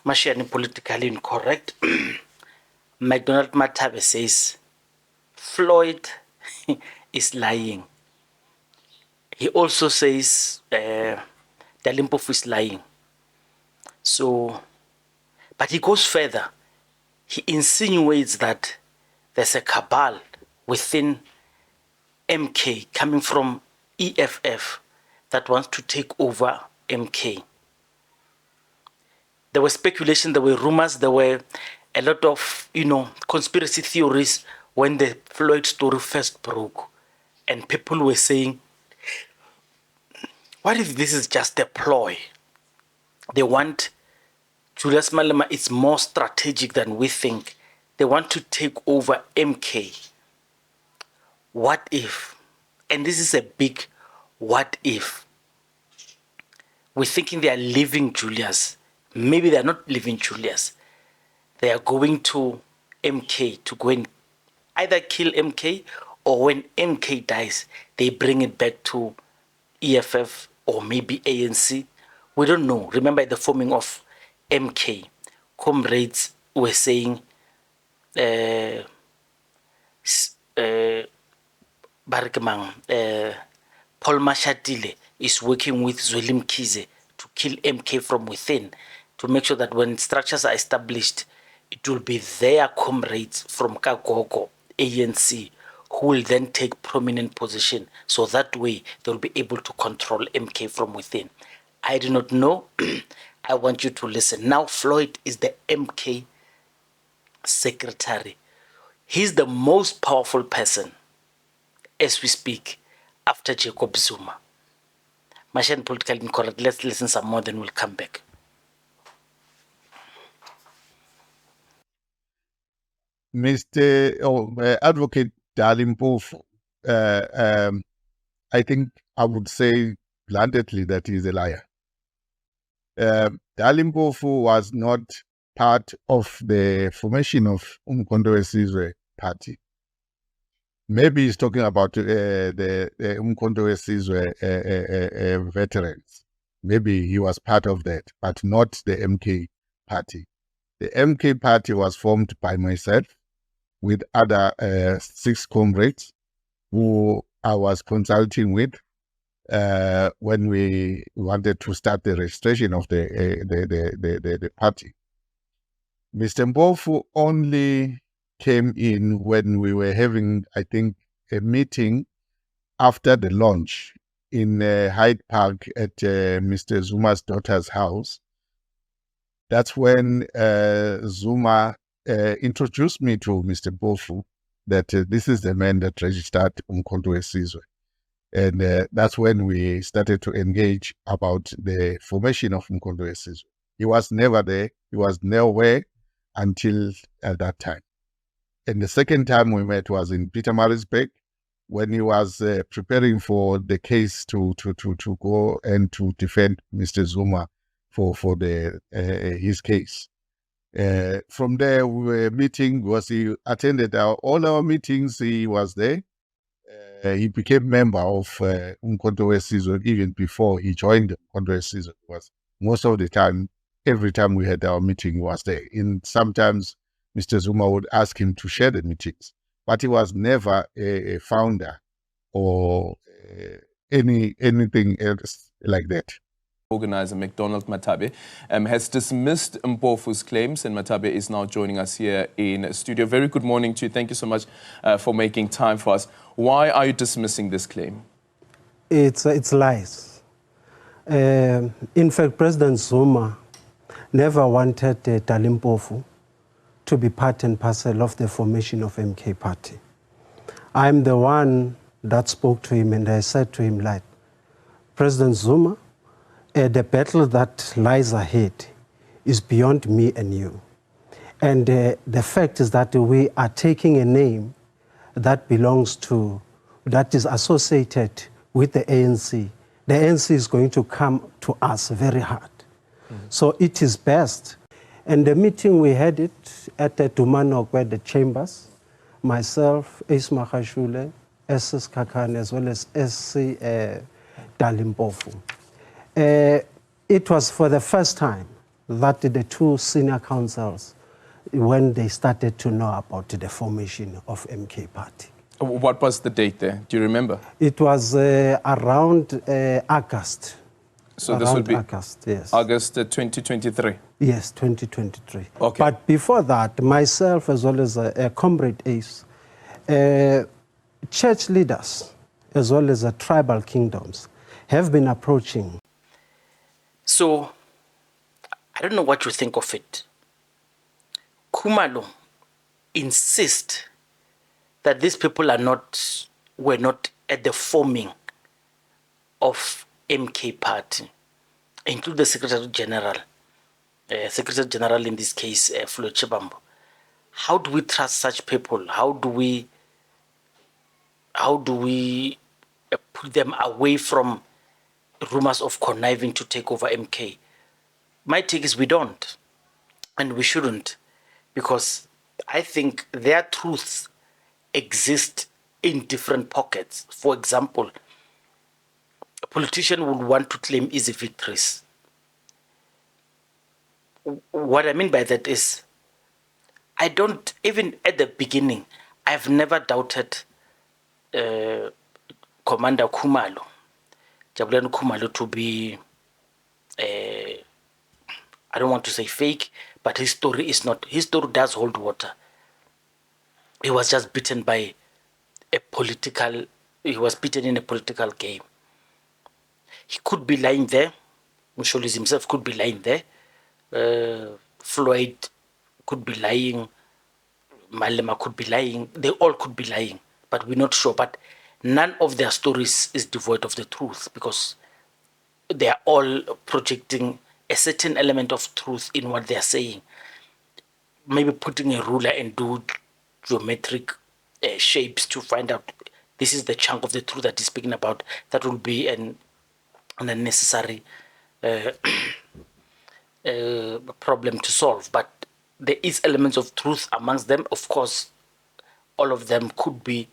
Mashani politically incorrect. McDonald Matabe says Floyd is lying. He also says Dalimpofu is lying. So, but he goes further. He insinuates that there's a cabal within MK coming from EFF that wants to take over MK. There were speculation, there were rumors, there were a lot of, conspiracy theories when the Floyd story first broke. And people were saying, what if this is just a ploy? They want, Julius Malema is more strategic than we think. They want to take over MK. What if? And this is a big what if. We're thinking they are leaving Julius. Maybe they're not leaving Julius. They are going to MK to go and either kill MK, or when MK dies, they bring it back to EFF or maybe ANC. We don't know. Remember the forming of MK, comrades were saying Paul Mashatile is working with Zwelim Kize to kill MK from within, to make sure that when structures are established, it will be their comrades from Kagogo, ANC, who will then take prominent position. So that way, they'll be able to control MK from within. I do not know. I want you to listen. Now, Floyd is the MK secretary. He's the most powerful person as we speak after Jacob Zuma. Machine politically incorrect. Let's listen some more, then we'll come back. Mr. Advocate Dalimpofu, I think I would say bluntly that he's a liar. Dalimpofu was not part of the formation of Umkhonto weSizwe party. Maybe he's talking about the Umkhonto weSizwe veterans. Maybe he was part of that, but not the MK party. The MK party was formed by myself with other 6 comrades who I was consulting with when we wanted to start the registration of the party. Mr. Mpofu only came in when we were having, I think, a meeting after the launch in Hyde Park at Mr. Zuma's daughter's house. That's when Zuma introduced me to Mr. Mpofu, that this is the man that registered Umkhonto weSizwe. And that's when we started to engage about the formation of Umkhonto weSizwe. He was never there. He was nowhere until at that time. And the second time we met was in Pietermaritzburg, when he was preparing for the case to go and to defend Mr. Zuma for his case. From there, we were meeting, he attended all our meetings, he was there. He became member of Umkhonto weSizwe even before he joined Umkhonto weSizwe. Was most of the time, every time we had our meeting, he was there. And sometimes Mr. Zuma would ask him to share the meetings, but he was never a founder or anything else like that. Organizer McDonald Matabe has dismissed Mpofu's claims, and Matabe is now joining us here in studio. Very good morning to you. Thank you so much for making time for us. Why are you dismissing this claim? It's lies. In fact, President Zuma never wanted Dalimpofu to be part and parcel of the formation of MK Party. I'm the one that spoke to him, and I said to him, like, President Zuma, the battle that lies ahead is beyond me and you. And the fact is that we are taking a name that belongs to, that is associated with the ANC. The ANC is going to come to us very hard. So it is best. And the meeting, we had it at the Dumanokwe, the chambers, myself, Ace Makashule, SS Kakane, as well as SC Dalimpofu. It was for the first time that the two senior councils, when they started to know about the formation of MK Party. What was the date there? Do you remember? It was around August. So around this would be August, yes. August 2023. Yes, 2023. Okay. But before that, myself as well as a comrade Ace, church leaders as well as tribal kingdoms have been approaching. So, I don't know what you think of it. Khumalo insists that these people were not at the forming of MK Party, including the Secretary General in this case, Floyd Shivambu. How do we trust such people? How do we put them away from rumors of conniving to take over MK? My take is we don't, and we shouldn't, because I think their truths exist in different pockets. For example, a politician would want to claim easy victories. What I mean by that is, I don't, even at the beginning, I've never doubted Commander Khumalo, Jabulani Khumalo, to be, I don't want to say fake, but his story is not, his story does hold water. He was just beaten by he was beaten in a political game. He could be lying there. Musholis himself could be lying there. Floyd could be lying. Malema could be lying. They all could be lying, but we're not sure. But none of their stories is devoid of the truth, because they are all projecting a certain element of truth in what they are saying. Maybe putting a ruler and do geometric shapes to find out this is the chunk of the truth that he's speaking about. That will be an unnecessary problem to solve. But there is elements of truth amongst them. Of course, all of them could be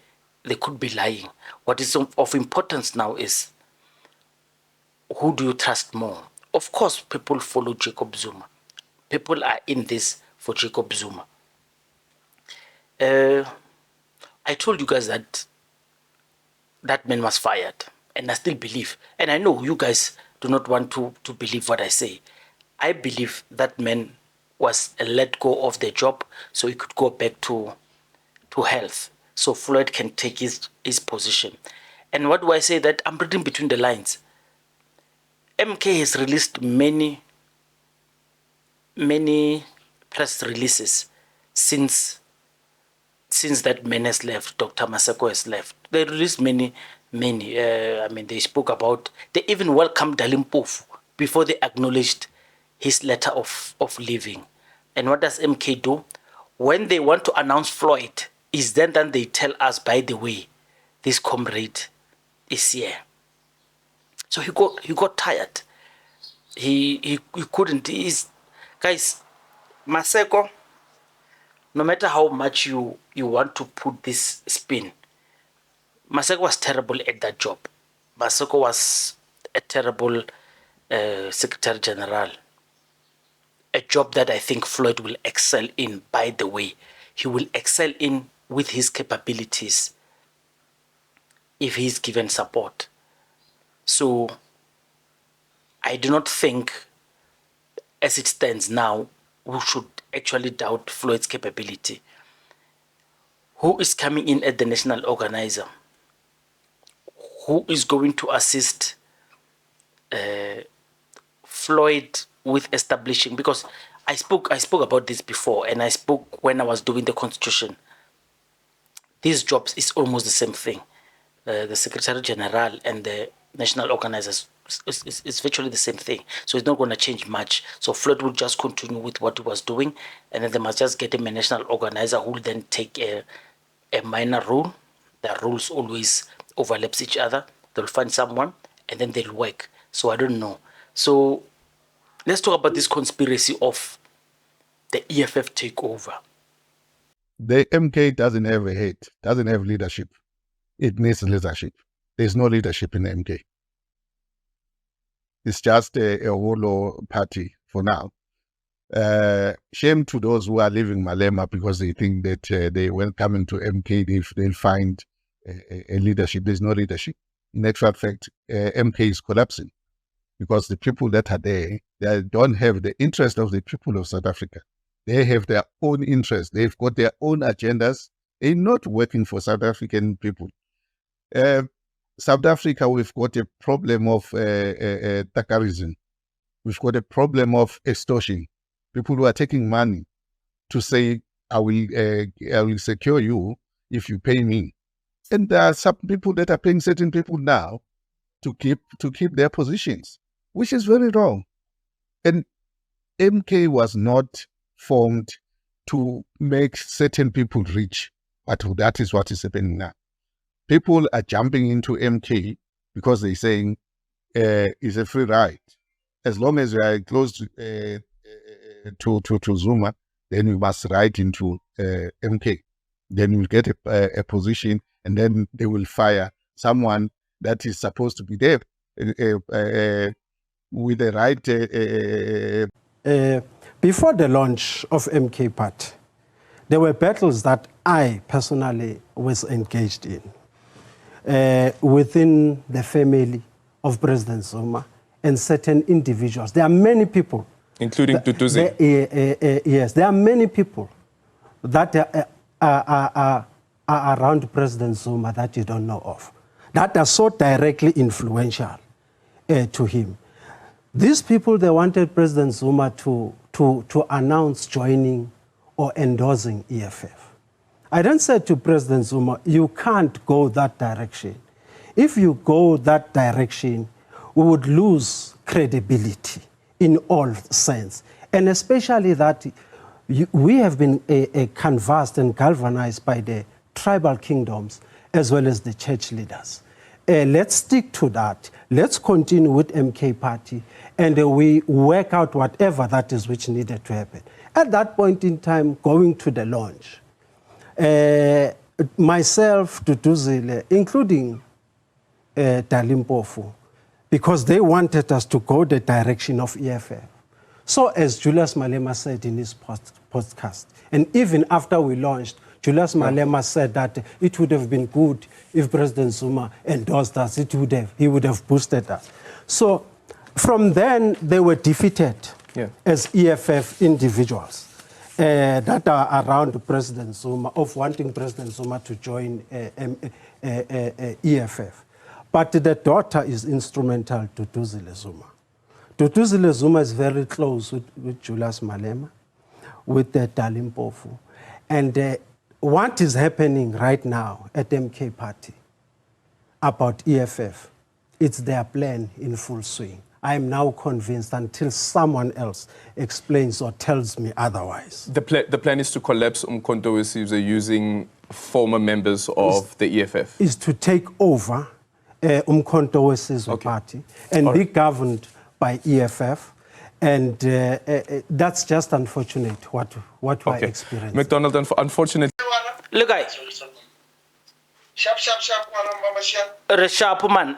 lying. What is of importance now is, who do you trust more? Of course, people follow Jacob Zuma. People are in this for Jacob Zuma. I told you guys that that man was fired, and I still believe, and I know you guys do not want to believe what I say. I believe that man was let go of the job so he could go back to health, so Floyd can take his position. And what do I say? That I'm reading between the lines. MK has released many press releases since that man has left, Dr. Maseko has left. They released many. I mean, they spoke about, they even welcomed Dalimpofu before they acknowledged his letter of leaving. And what does MK do? When they want to announce Floyd, is then they tell us, by the way, this comrade is here. So he got tired. He couldn't. Guys, Maseko, no matter how much you want to put this spin, Maseko was terrible at that job. Maseko was a terrible Secretary General. A job that I think Floyd will excel in, by the way. He will excel in with his capabilities if he's given support. So I do not think, as it stands now, we should actually doubt Floyd's capability. Who is coming in as the national organizer? Who is going to assist Floyd with establishing? Because I spoke about this before, and I spoke when I was doing the constitution. These jobs is almost the same thing. The Secretary General and the national organizers is virtually the same thing. So it's not going to change much. So Floyd will just continue with what he was doing, and then they must just get him a national organizer who will then take a minor role. Their roles always overlaps each other. They'll find someone and then they'll work. So I don't know. So let's talk about this conspiracy of the EFF takeover. The MK doesn't have a head, doesn't have leadership. It needs leadership. There's no leadership in the MK. It's just a hollow party for now. Shame to those who are leaving Malema because they think that they when coming to MK, they'll find a leadership. There's no leadership. In actual fact, MK is collapsing because the people that are there, they don't have the interest of the people of South Africa. They have their own interests. They've got their own agendas. They're not working for South African people. South Africa, we've got a problem of takeover. We've got a problem of extortion. People who are taking money to say, I will secure you if you pay me. And there are some people that are paying certain people now to keep their positions, which is very wrong. And MK was not formed to make certain people rich, but that is what is happening now. People are jumping into MK because they're saying it's a free ride. As long as you are close to Zuma, then you must ride into MK. Then you will get a position, and then they will fire someone that is supposed to be there with the right. Before the launch of MK Party, there were battles that I personally was engaged in within the family of President Zuma and certain individuals. There are many people. Including Tutuzi? Yes, there are many people that are around President Zuma that you don't know of, that are so directly influential to him. These people, they wanted President Zuma to announce joining or endorsing EFF. I then said to President Zuma, you can't go that direction. If you go that direction, we would lose credibility in all sense. And especially that we have been canvassed and galvanized by the tribal kingdoms as well as the church leaders. Let's stick to that. Let's continue with MK Party, and we work out whatever that is which needed to happen. At that point in time, going to the launch, myself, Tutuzile, including Dalimpofu, because they wanted us to go the direction of EFF. So as Julius Malema said in his podcast, and even after we launched, Julius Malema said that it would have been good if President Zuma endorsed us. He would have boosted us. So from then, they were defeated as EFF individuals that are around President Zuma, of wanting President Zuma to join EFF. But the daughter is instrumental to Tutuzile Zuma. Tutuzile Zuma is very close with Julius Malema, with the Dalimpofu. And what is happening right now at MK Party about EFF, it's their plan in full swing. I am now convinced until someone else explains or tells me otherwise. The plan is to collapse Umkhonto we Sizwe using former members of the EFF? Is to take over Umkhonto we Sizwe Party and be governed by EFF. And that's just unfortunate what we're experiencing. McDonald, unfortunately. Look, guys. Sharp, man.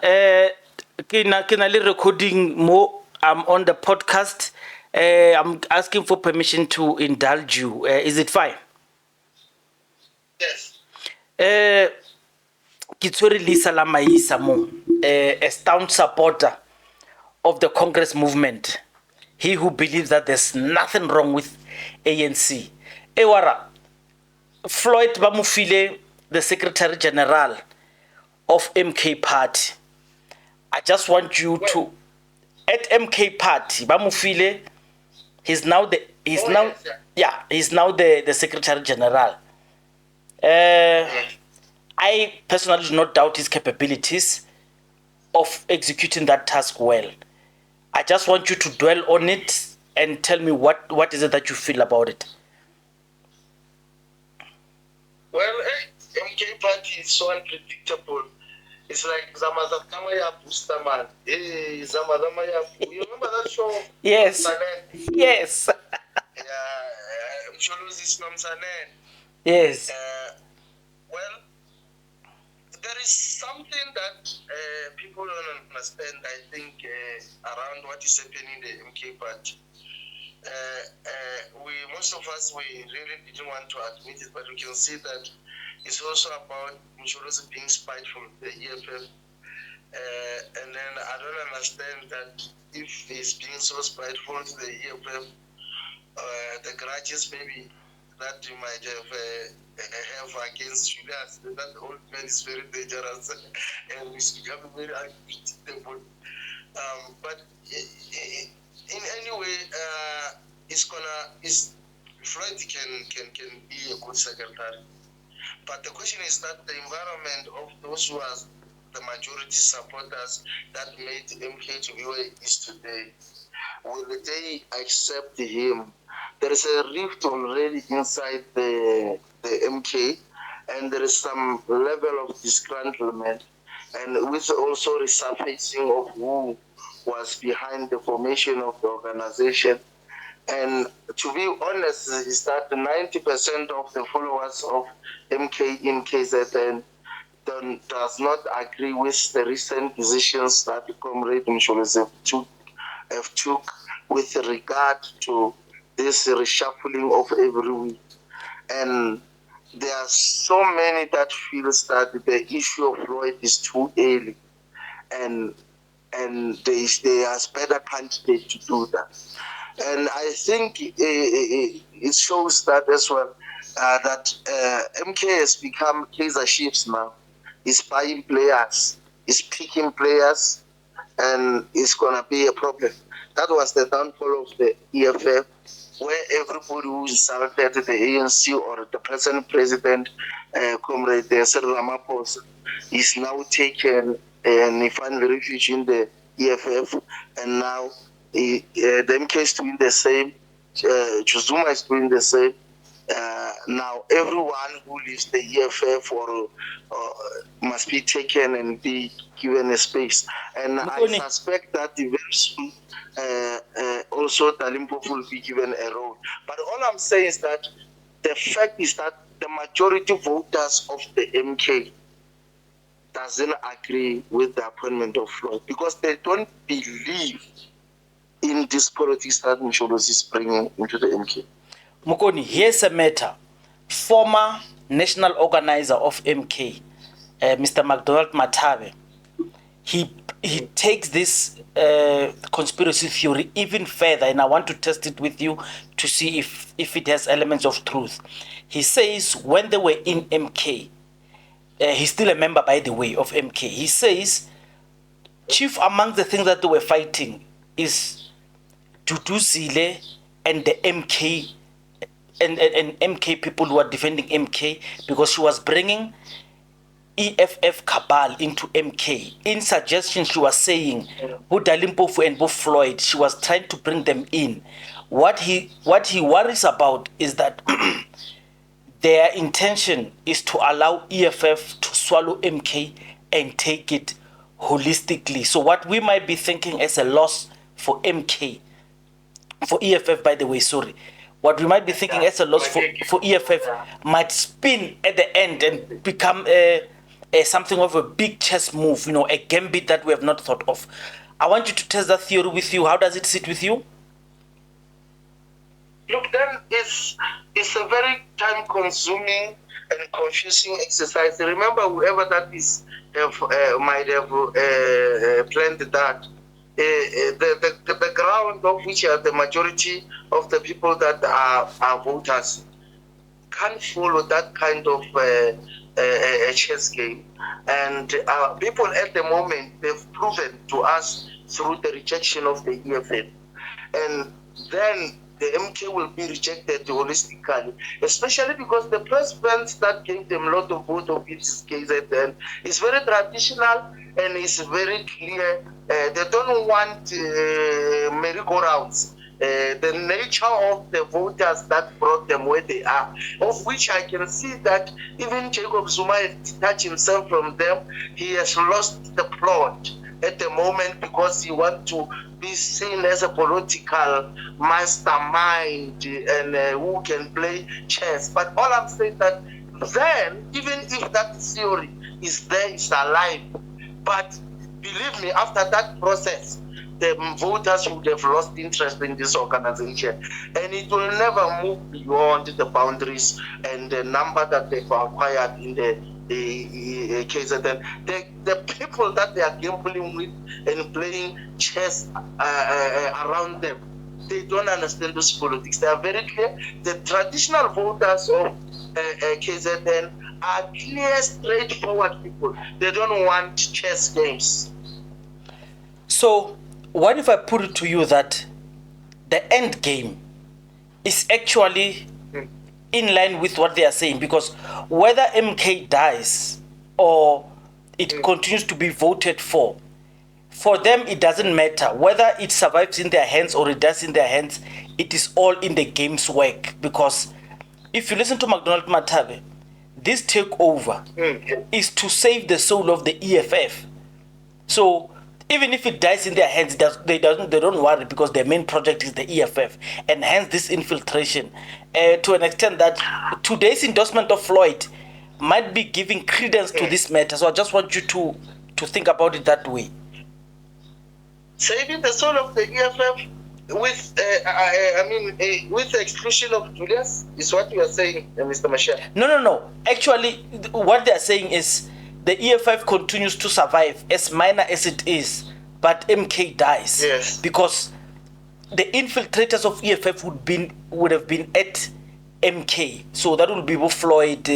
Kina recording more. I'm on the podcast. I'm asking for permission to indulge you. Is it fine? Yes. Kitsuri Lisa Lamaisa mo, a staunch supporter of the Congress movement. He who believes that there's nothing wrong with ANC. Ewara, Floyd Bamufile, the Secretary General of MK Party. I just want you to, at MK Party, Bamufile, he's now the Secretary General. I personally do not doubt his capabilities of executing that task well. I just want you to dwell on it and tell me what is it that you feel about it. Well, MK Party is so unpredictable. It's like Zamazakama ya Booster Man. Zamazama ya. You remember that show? Yes. Yes. I'm sure this Namsanen. Yes. Well, there is something that people don't understand, I think, around what is happening in the MK Party. most of us, we really didn't want to admit it, but we can see that it's also about insurance being spiteful, the EFF. And then I don't understand that if he's being so spiteful to the EFF, the grudges maybe that you might have against Julius, that old man is very dangerous and he's becoming very unpredictable. But in any way, Floyd can be a good secretary. But the question is that the environment of those who are the majority supporters that made MK to be where it is today, will they accept him? There is a rift already inside the MK, and there is some level of disgruntlement, and with also resurfacing of who was behind the formation of the organization. And to be honest, is that 90% of the followers of MK in KZN does not agree with the recent decisions that Comrade Msholozi took with regard to this reshuffling of every week. And there are so many that feels that the issue of Floyd is too early, and they are better candidates to do that. And I think it shows that as well, that MK has become Kaiser Chiefs now. He's buying players, he's picking players, and it's going to be a problem. That was the downfall of the EFF, where everybody who insulted the ANC or the present president, Comrade Cyril Ramaphosa, is now taken and he found refuge in the EFF, and now the MK is doing the same, Chuzuma is doing the same. Now everyone who leaves the EFF must be taken and be given a space. And I suspect that very soon also Talimpofu will be given a role. But all I'm saying is that the fact is that the majority voters of the MK doesn't agree with the appointment of Floyd because they don't believe in this politics that Msholozi is bringing into the MK. Mukoni, here's a matter. Former national organizer of MK, Mr. McDonald Matabe, he takes this conspiracy theory even further, and I want to test it with you to see if it has elements of truth. He says when they were in MK, he's still a member, by the way, of MK. He says, chief among the things that they were fighting is Dudu Zile and the MK and MK people who are defending MK, because she was bringing EFF cabal into MK. In suggestions, she was saying, Dalimpofu and Floyd, she was trying to bring them in. What he worries about is that their intention is to allow EFF to swallow MK and take it holistically. So what we might be thinking as a loss for MK, for EFF, by the way, sorry, what we might be thinking as a loss for EFF might spin at the end and become something of a big chess move, a gambit that we have not thought of. I want you to test that theory with you. How does it sit with you? Look, then it's a very time-consuming and confusing exercise. Remember, whoever that is might have planned that. The ground of which are the majority of the people that are voters can't follow that kind of a chess game. And people at the moment, they've proven to us through the rejection of the EFF. And then the MK will be rejected holistically, especially because the president that gave them a lot of vote of it is KZN. It's very traditional and it's very clear. They don't want merry-go-rounds. The nature of the voters that brought them where they are, of which I can see that even Jacob Zuma has detached himself from them. He has lost the plot at the moment because he wants to be seen as a political mastermind and who can play chess. But all I'm saying that then, even if that theory is there, it's alive. But believe me, after that process, the voters would have lost interest in this organization, and it will never move beyond the boundaries and the number that they've acquired in the KZN. The people that they are gambling with and playing chess around them, they don't understand this politics. They are very clear. The traditional voters of KZN are clear, straightforward people. They don't want chess games. So, what if I put it to you that the end game is actually in line with what they are saying? Because whether MK dies or it continues to be voted for them it doesn't matter. Whether it survives in their hands or it dies in their hands, it is all in the game's work. Because if you listen to McDonald Matabe, this takeover is to save the soul of the EFF. So even if it dies in their hands, they don't worry, because their main project is the EFF, and hence this infiltration. To an extent that today's endorsement of Floyd might be giving credence to this matter. So I just want you to think about it that way. Saving the soul of the EFF with, with the exclusion of Julius is what you are saying, Mr. Mashal. No. Actually, what they are saying is the EFF continues to survive, as minor as it is, but MK dies. Yes. Because the infiltrators of EFF would have been at MK. So that will be Floyd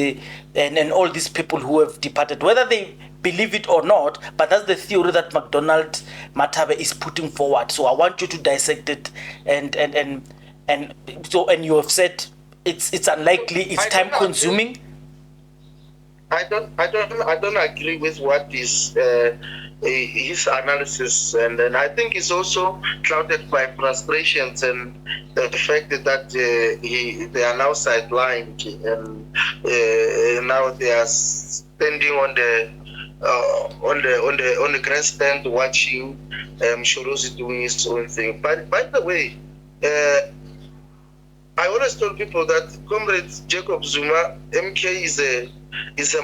and all these people who have departed, whether they believe it or not. But that's the theory that McDonald Matabe is putting forward. So I want you to dissect it, and you have said it's unlikely, it's time consuming. I don't agree with what is his analysis, and I think it's also clouded by frustrations and the fact that they are now sidelined, and now they are standing on the grandstand watching Shorozi doing his own thing. But by the way, I always told people that Comrade Jacob Zuma, MK is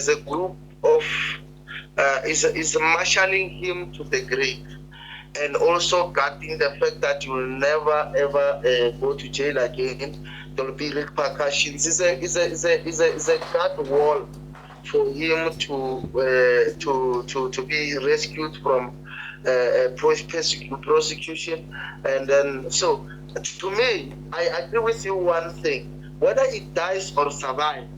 a group of is marshalling him to the grave, and also guarding the fact that you will never ever go to jail again. There will be repercussions. Is a guard wall for him to be rescued from prosecution, and then so to me, I agree with you one thing: whether it dies or survives.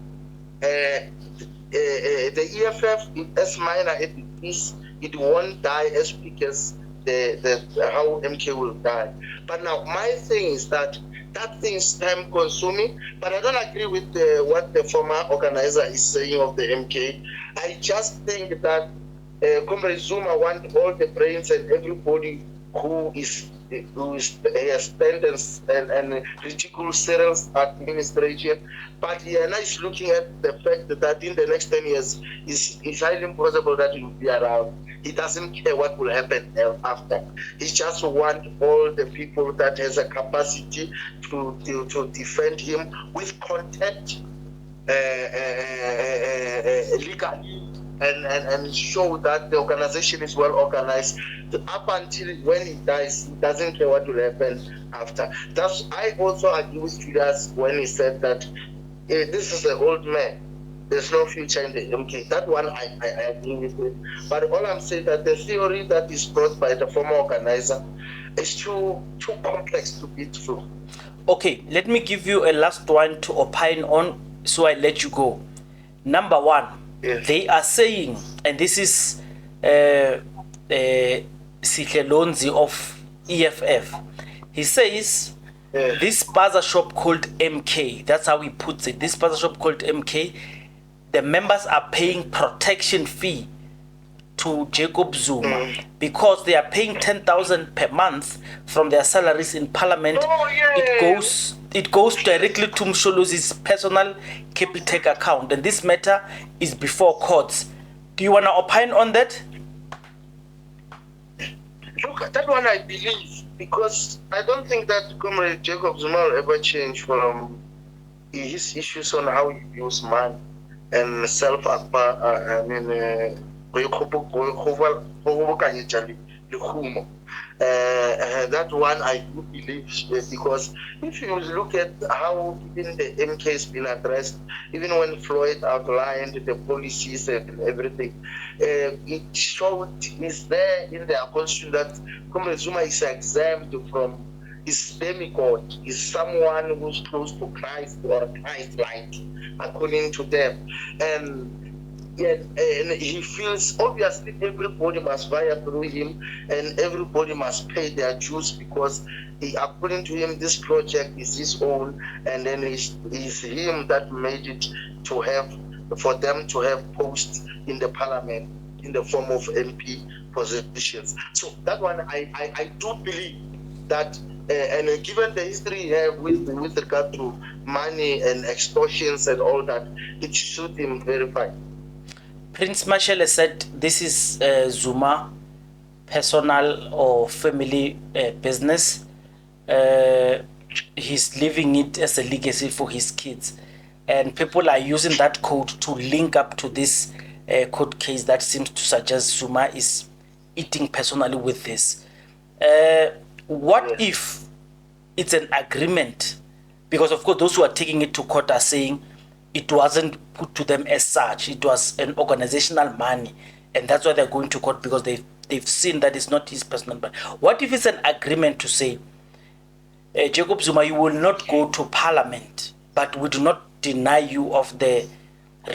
The EFF, as minor as it is, it won't die as big as how MK will die. But now my thing is that thing is time consuming. But I don't agree with what the former organizer is saying of the MK. I just think that Comrade Zuma wants all the brains and everybody who has spent and ridiculous Cyril's administration. But he is looking at the fact that in the next 10 years, it's highly impossible that he will be around. He doesn't care what will happen after. He just wants all the people that has a capacity to defend him with contempt legally, and show that the organization is well organized. Up until when he dies, he doesn't care what will happen after. I also agree with Julius when he said that this is an old man. There's no future in the MK. That one I agree with it. But all I'm saying that the theory that is brought by the former organizer is too complex to be true. Okay, let me give you a last one to opine on, so I let you go. Number one, yes. They are saying, and this is Sihlelonzi of EFF. He says, yes. This buzzer shop called MK, that's how he puts it, this buzzer shop called MK, the members are paying protection fee to Jacob Zuma because they are paying 10,000 per month from their salaries in parliament. Oh, yeah. It goes directly to Msholozi's personal Capitec account, and this matter is before courts. Do you want to opine on that? Look, that one I believe, because I don't think that Comrade Jacob Zuma will ever change from his issues on how he views money and That one I do believe, because if you look at how even the MK has been addressed, even when Floyd outlined the policies and everything, it showed, is there in their constitution that Comrade Zuma is exempt from his demigod, is someone who's close to Christ or Christ-like, according to them. And he feels obviously everybody must via through him and everybody must pay their dues, because according to him this project is his own, and then it's him that made it to have, for them to have posts in the parliament in the form of MP positions. So that one I do believe that, and given the history with regard to money and extortions and all that, it should him verify. Prince Marshall has said this is Zuma personal or family business. He's leaving it as a legacy for his kids. And people are using that code to link up to this court case that seems to suggest Zuma is eating personally with this. What if it's an agreement? Because of course those who are taking it to court are saying it wasn't put to them as such. It was an organizational money, and that's why they're going to court, because they've seen that it's not his personal money. What if it's an agreement to say, Jacob Zuma, you will not go to parliament, but we do not deny you of the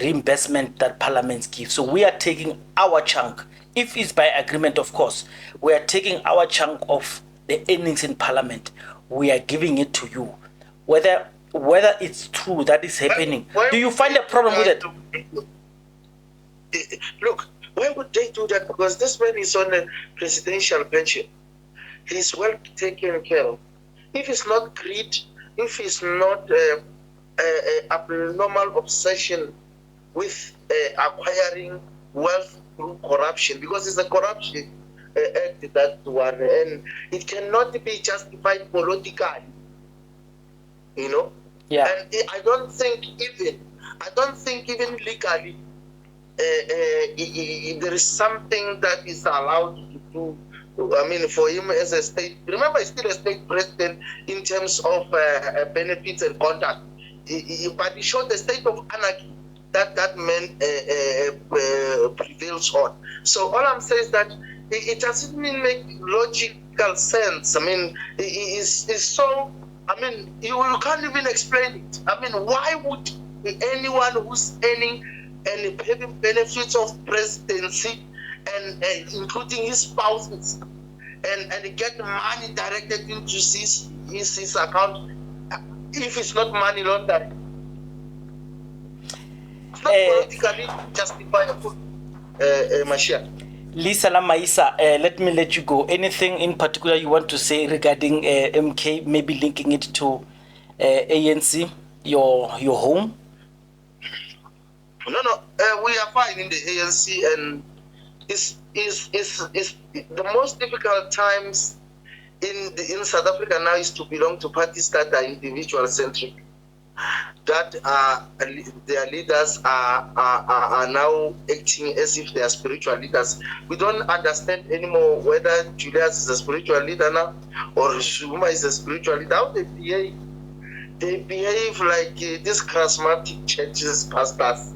reimbursement that parliaments give. So we are taking our chunk. If it's by agreement, of course, we are taking our chunk of the earnings in parliament. We are giving it to you. Whether it's true that is happening. Do you find a problem with it? Look, why would they do that? Because this man is on a presidential pension. He's well taken care of. If it's not greed, if it's not a abnormal obsession with acquiring wealth through corruption, because it's a corruption act, that one, and it cannot be justified politically. You know? Yeah. And I don't think even legally there is something that is allowed to do. I mean, for him as a state, remember, he's still a state president in terms of benefits and conduct. But he showed the state of anarchy that man prevails on. So all I'm saying is that it doesn't even make logical sense. I mean, it's so. I mean, you can't even explain it. I mean, why would anyone who's earning and having benefits of presidency, and including his spouses, and get money directed into his account, if it's not money laundering? It's not politically justifiable, Mashiach. Lisa Lamaisa, let me let you go. Anything in particular you want to say regarding MK, maybe linking it to ANC, your home? No, we are fine in the ANC, and it's the most difficult times in South Africa now is to belong to parties that are individual centric, that their leaders are now acting as if they are spiritual leaders. We don't understand anymore whether Julius is a spiritual leader now or Zuma is a spiritual leader. How they behave? They behave like these charismatic churches pastors.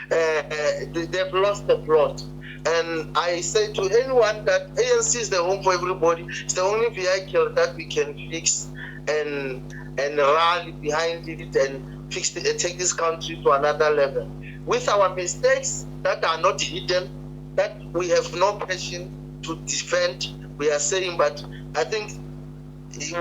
They've lost the plot. And I say to anyone that ANC is the home for everybody. It's the only vehicle that we can fix and rally behind it and take this country to another level. With our mistakes that are not hidden, that we have no passion to defend, we are saying, but I think this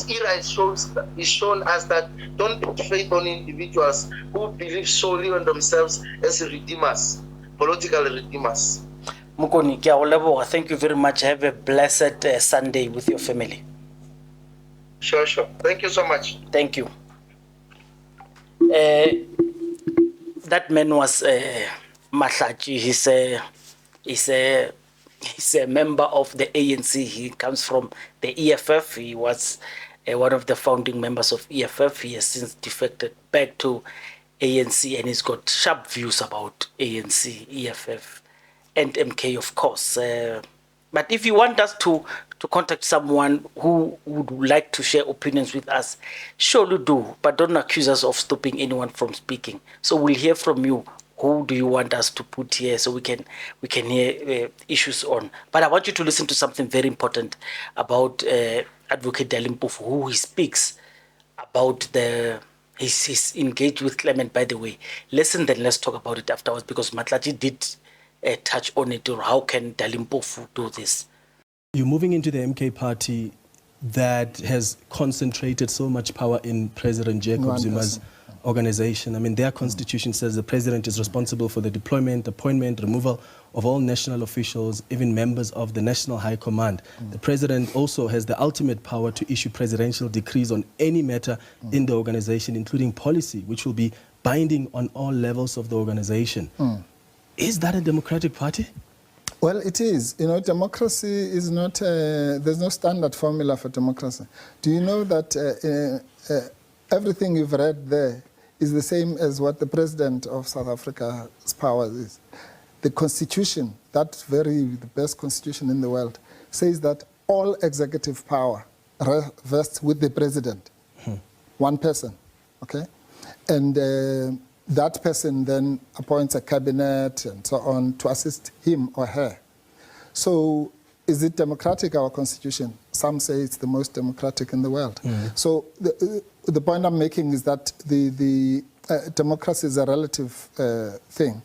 era is shown us that don't put faith on individuals who believe solely on themselves as redeemers, political redeemers. Mukoni, ke a go leboga. Thank you very much. Have a blessed Sunday with your family. Sure. Thank you so much. Thank you. That man was Mahlachi. He's a member of the ANC. He comes from the EFF. He was one of the founding members of EFF. He has since defected back to ANC, and he's got sharp views about ANC, EFF, and MK, of course. But if you want us to to contact someone who would like to share opinions with us, surely do, but don't accuse us of stopping anyone from speaking. So we'll hear from you. Who do you want us to put here so we can hear issues on? But I want you to listen to something very important about Advocate Dalimpofu, who he speaks about he's engaged with Clement, by the way. Listen, then let's talk about it afterwards, because Matlaji did touch on it, or how can Dalimpofu do this? You're moving into the MK party that has concentrated so much power in President Jacob Zuma's organization. I mean, their constitution says the president is responsible for the deployment, appointment, removal of all national officials, even members of the National High Command. The president also has the ultimate power to issue presidential decrees on any matter in the organization, including policy, which will be binding on all levels of the organization. Is that a democratic party? Well, it is. You know, democracy is not, there's no standard formula for democracy. Do you know that everything you've read there is the same as what the president of South Africa's powers is? The constitution, the best constitution in the world, says that all executive power rests with the president, one person, okay? And that person then appoints a cabinet and so on to assist him or her. So is it democratic, our constitution? Some say it's the most democratic in the world. So the point I'm making is that the democracy is a relative thing.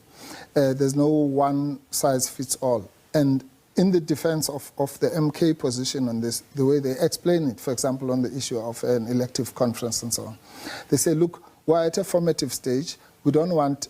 There's no one size fits all. And in the defense of the MK position on this, the way they explain it, for example, on the issue of an elective conference and so on, they say, look, we're at a formative stage. We don't want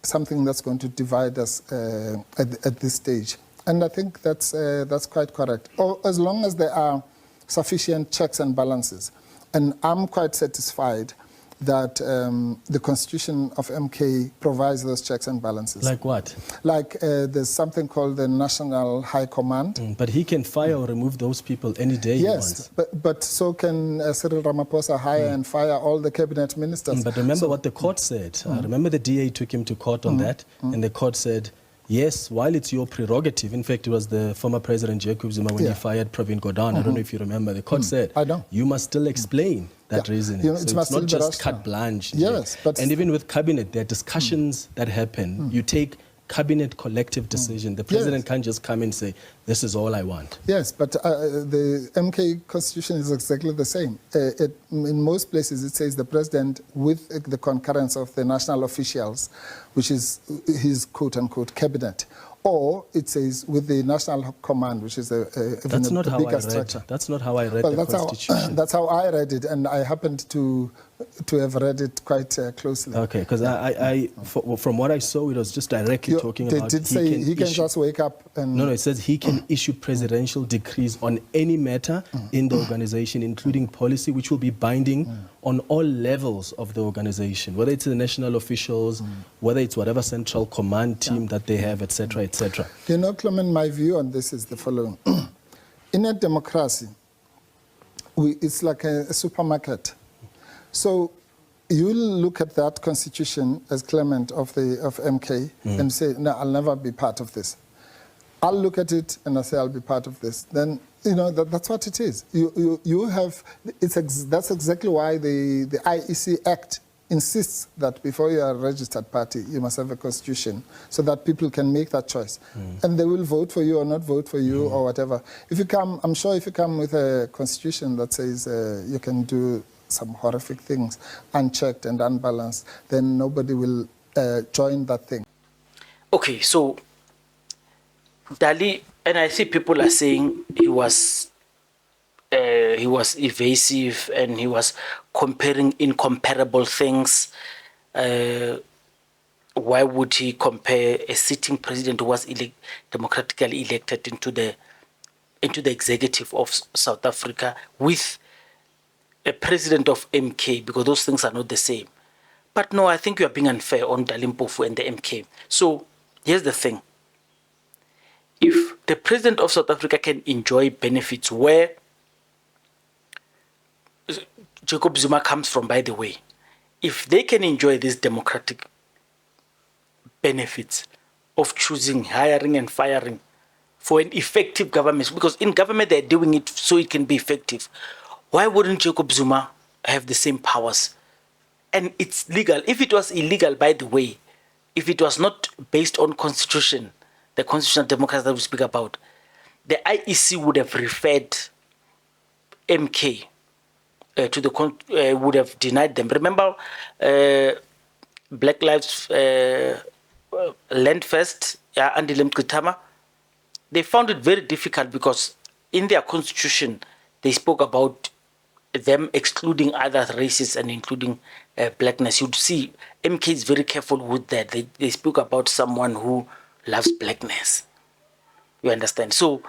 something that's going to divide us at this stage. And I think that's quite correct. As long as there are sufficient checks and balances. And I'm quite satisfied that the constitution of MK provides those checks and balances. Like what? Like there's something called the National High Command. But he can fire or remove those people any day he wants. But so can Cyril Ramaphosa hire and fire all the cabinet ministers. But remember what the court said. Remember the DA took him to court on that, and the court said, yes, while it's your prerogative, in fact, it was the former President Jacob Zuma when he fired Pravin Gordhan. I don't know if you remember. The court said, you must still explain that reasoning. You know, so it's not just carte blanche. Yes, but and even with cabinet, there are discussions that happen. You take cabinet collective decision. The president can't just come and say, this is all I want. Yes, but the MK constitution is exactly the same. In most places, it says the president, with the concurrence of the national officials, which is his quote-unquote cabinet, or it says with the national command, which is that's not how I read structure. That's not how I read the constitution. That's how I read it, and I happened to have read it quite closely. Okay, because from what I saw, it was just directly talking about... They did say he can just wake up and... No, it says he can issue presidential decrees on any matter in the organization, including policy, which will be binding on all levels of the organization, whether it's the national officials, whether it's whatever central command team that they have, etc., etc. You know, Clement, my view on this is the following. In a democracy, it's like a supermarket. So you look at that constitution as Clement of MK and say, no, I'll never be part of this. I'll look at it and I say I'll be part of this. Then, you know, that's what it is. You have, that's exactly why the IEC Act insists that before you are a registered party, you must have a constitution so that people can make that choice. And they will vote for you or not vote for you or whatever. If you come, I'm sure if you come with a constitution that says you can do some horrific things unchecked and unbalanced, then nobody will join that thing. Okay, so Dali, and I see people are saying he was evasive and he was comparing incomparable things. Why would he compare a sitting president who was democratically elected into the executive of South Africa with a president of MK, because those things are not the same. But no, I think you are being unfair on Dalimpofu and the MK. So here's the thing. If the president of South Africa can enjoy benefits where Jacob Zuma comes from, by the way, if they can enjoy these democratic benefits of choosing, hiring and firing for an effective government, because in government they're doing it so it can be effective. Why wouldn't Jacob Zuma have the same powers? And it's legal. If it was illegal, by the way, if it was not based on constitution, the constitutional democracy that we speak about, the IEC would have referred MK to the would have denied them. Remember, Black Lives Land First, Andy Lemkitama, they found it very difficult because in their constitution, they spoke about them excluding other races and including blackness. You'd see MK is very careful with that. They spoke about someone who loves blackness. You understand? So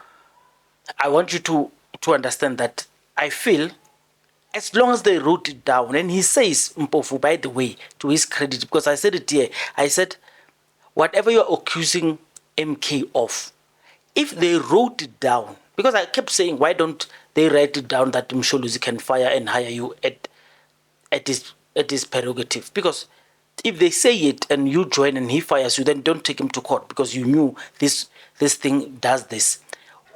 I want you to understand that I feel as long as they wrote it down, and he says, Mpofu, by the way, to his credit, because I said it here, I said, whatever you're accusing MK of, if they wrote it down, because I kept saying, why don't they write it down that Msholuzi can fire and hire you at his prerogative? Because if they say it and you join and he fires you, then don't take him to court because you knew this thing does this.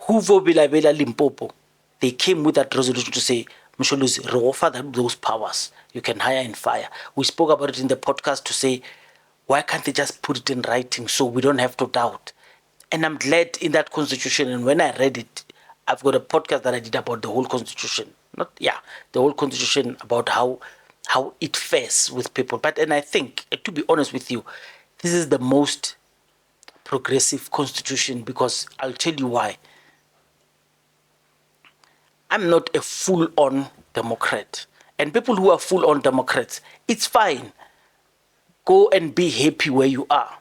Huvo Bilabela Limpopo, they came with that resolution to say, Msholuzi, offer those powers. You can hire and fire. We spoke about it in the podcast to say, why can't they just put it in writing so we don't have to doubt? And I'm glad in that constitution, and when I read it, I've got a podcast that I did about the whole constitution. The whole constitution, about how it fares with people. And I think, to be honest with you, this is the most progressive constitution, because I'll tell you why. I'm not a full-on Democrat. And people who are full-on Democrats, it's fine. Go and be happy where you are.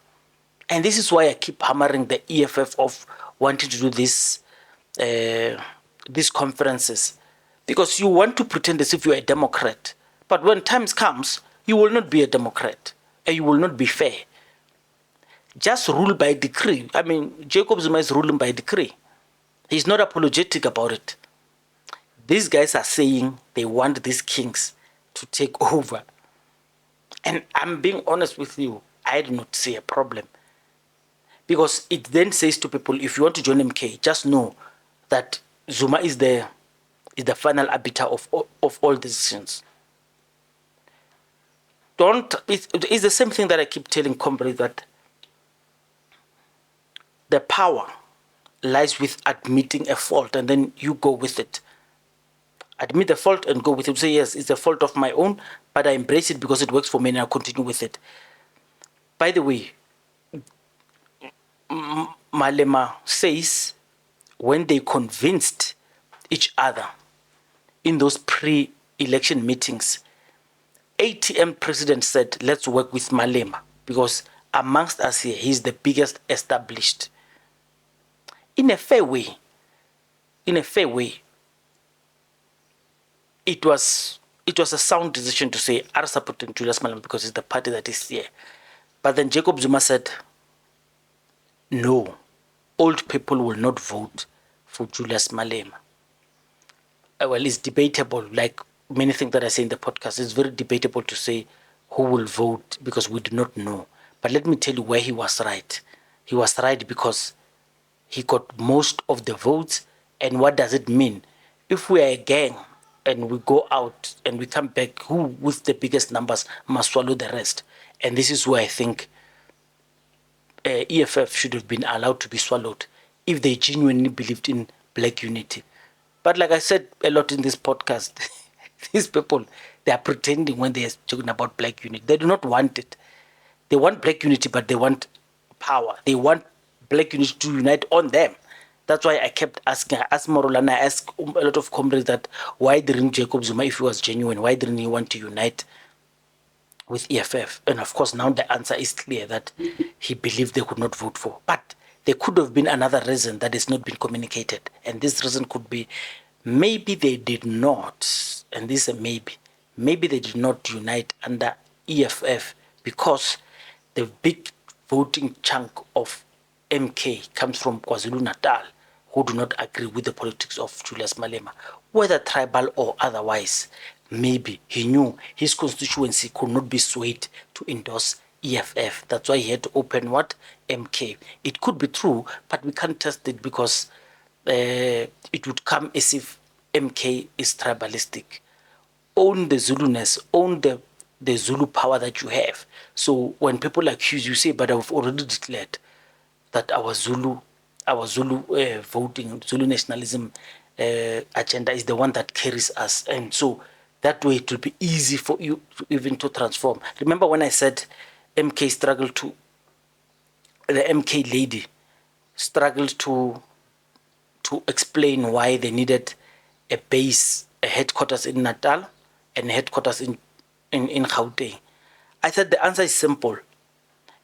And this is why I keep hammering the EFF of wanting to do these conferences. Because you want to pretend as if you're a Democrat. But when times comes, you will not be a Democrat. And you will not be fair. Just rule by decree. I mean, Jacob Zuma is ruling by decree. He's not apologetic about it. These guys are saying they want these kings to take over. And I'm being honest with you, I do not see a problem. Because it then says to people, if you want to join MK, just know that Zuma is the final arbiter of all decisions. It's the same thing that I keep telling comrades, that the power lies with admitting a fault, and then you go with it. Admit the fault and go with it. Say, yes, it's a fault of my own, but I embrace it because it works for me and I'll continue with it. By the way, Malema says when they convinced each other in those pre-election meetings, ATM president said, let's work with Malema because amongst us here, he's the biggest established. In a fair way, it was a sound decision to say, I'm supporting Julius Malema because it's the party that is here. But then Jacob Zuma said, no, old people will not vote for Julius Malema. Well, it's debatable, like many things that I say in the podcast. It's very debatable to say who will vote because we do not know. But let me tell you where he was right. He was right because he got most of the votes. And what does it mean? If we are a gang and we go out and we come back, who with the biggest numbers must swallow the rest? And this is where I think EFF should have been allowed to be swallowed if they genuinely believed in black unity. But like I said a lot in this podcast, these people, they are pretending when they are talking about black unity. They do not want it. They want black unity, but they want power. They want black unity to unite on them. That's why I kept asking. I asked Morolana, I asked a lot of comrades that why didn't Jacob Zuma, if he was genuine, why didn't he want to unite with EFF? And of course, now the answer is clear that he believed they could not vote for. But there could have been another reason that has not been communicated. And this reason could be maybe they did not, and this is a maybe they did not unite under EFF because the big voting chunk of MK comes from KwaZulu-Natal, who do not agree with the politics of Julius Malema, whether tribal or otherwise. Maybe he knew his constituency could not be swayed to endorse EFF. That's why he had to open what? MK. It could be true, but we can't test it because it would come as if MK is tribalistic. Own the Zuluness, own the Zulu power that you have. So when people accuse you, say, but I've already declared that our Zulu voting, Zulu nationalism agenda is the one that carries us. And so that way it will be easy for you even to transform. Remember when I said MK struggled to, the MK lady struggled to explain why they needed a base, a headquarters in Natal and headquarters in Gauteng. I said the answer is simple.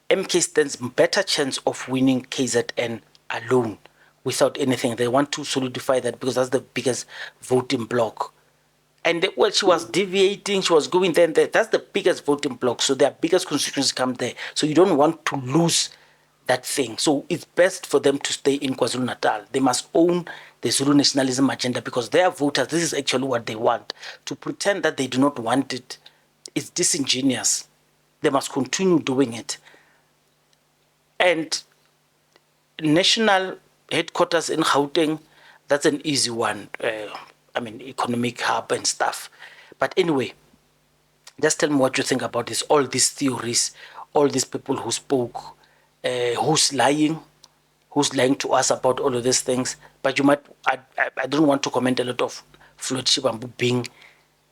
MK stands better chance of winning KZN alone without anything. They want to solidify that because that's the biggest voting bloc. And well, she was deviating, she was going there and there. That's the biggest voting bloc. So their biggest constituencies come there. So you don't want to lose that thing. So it's best for them to stay in KwaZulu-Natal. They must own the Zulu nationalism agenda because their voters, this is actually what they want. To pretend that they do not want it is disingenuous. They must continue doing it. And national headquarters in Gauteng, that's an easy one. Economic hub and stuff. But anyway, just tell me what you think about this, all these theories, all these people who spoke, who's lying to us about all of these things. But you might, I don't want to comment a lot of Floyd Shivambu being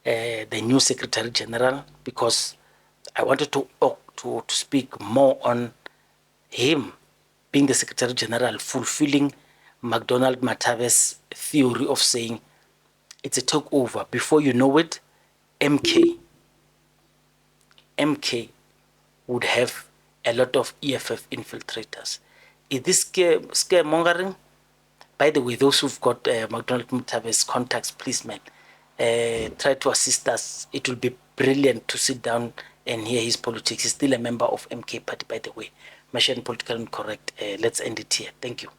the new Secretary General because I wanted to speak more on him being the Secretary General, fulfilling McDonald Matabe's theory of saying it's a takeover. Before you know it, MK would have a lot of EFF infiltrators. Is this scaremongering? By the way, those who've got McDonald Matabe's contacts, please, man, try to assist us. It will be brilliant to sit down and hear his politics. He's still a member of MK Party, by the way. Machine Political Incorrect. Let's end it here. Thank you.